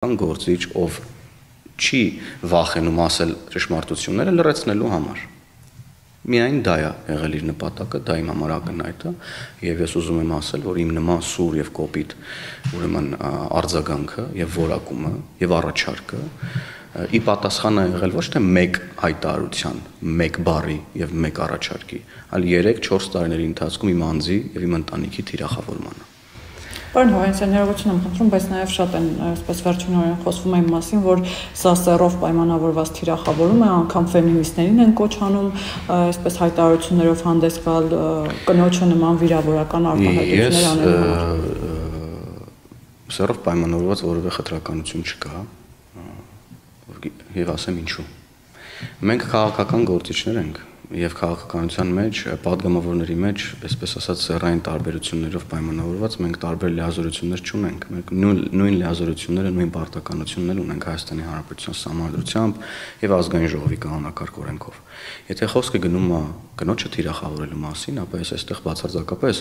Գործիչ, ով չի վախենում ասել ճշմարտությունները լրացնելու համար։ Միայն դա է եղել իր նպատակը, դա իմ համար ակնհայտ է, եւ ես ուզում եմ ասել, որ իմ նման սուր եւ կոպիտ ուրեմն արձագանքը եւ որակումը եւ առաջարկը ի պատասխան է եղել ոչ թե մեկ հայտարարության, մեկ բառի եւ մեկ առաջարկի, այլ 3-4 տարիների ընթացքում իմ անձի եւ իմ ընտանիքի թիրախավորմանը։ Պարոն Հովհաննիսյան, ներողություն եմ խնդրում, բայց նաև շատ են այսպես վերջինորեն խոսվում այն մասին, որ սա սեռով պայմանավորված թիրախավորում է, անգամ ֆեմինիստներին են կոչ անում, այսպես հայտարարություններով հանդես գալ կնոջը նման վիրավորական արտահայտություններ անելու։ Սեռով պայմանավորված որևէ խտրականություն չկա, եւ ասեմ ինչու։ Մենք քաղաքական գործիչներ ենք եւ քաղաքականության մեջ, պատգամավորների մեջ, այսպես ասած, սեռային տարբերություններով պայմանավորված մենք տարբեր լիազորություններ չունենք։ Մենք նույն լիազորությունները, նույն պարտականություններ ունենք Հայաստանի Հանրապետության Սահմանադրությամբ եւ ազգային ժողովի կանոնակարգ օրենքով։ Եթե խոսքը գնում է կնոջը թիրախավորելու մասին, ապա ես այստեղ բացարձակապես